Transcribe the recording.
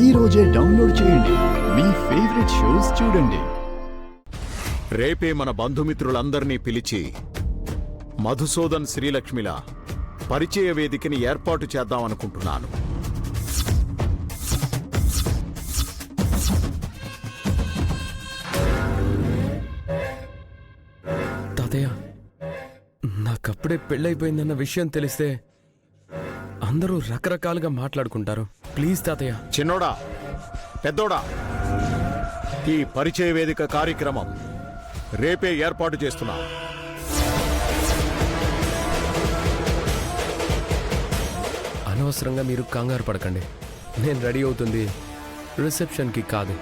ఈ రోజే డౌన్లోడ్ చేయండి. మీ ఫేవరెట్ షోస్ చూడండి. రేపే మన బంధుమిత్రులందరినీ పిలిచి మధుసూదన్ శ్రీలక్ష్మిల పరిచయ వేదికని ఏర్పాటు చేద్దామనుకుంటున్నాను. తాతయ్య, నాకప్పుడే పెళ్ళైపోయిందన్న విషయం తెలిస్తే అందరూ రకరకాలుగా మాట్లాడుకుంటారు. ప్లీజ్ తాతయ్య. చిన్నోడా, పెద్దోడా, ఈ పరిచయ వేదిక కార్యక్రమం రేపే ఏర్పాటు చేస్తున్నా. అనవసరంగా మీరు కంగారు పడకండి. నేను రెడీ అవుతుంది రిసెప్షన్కి కాదు.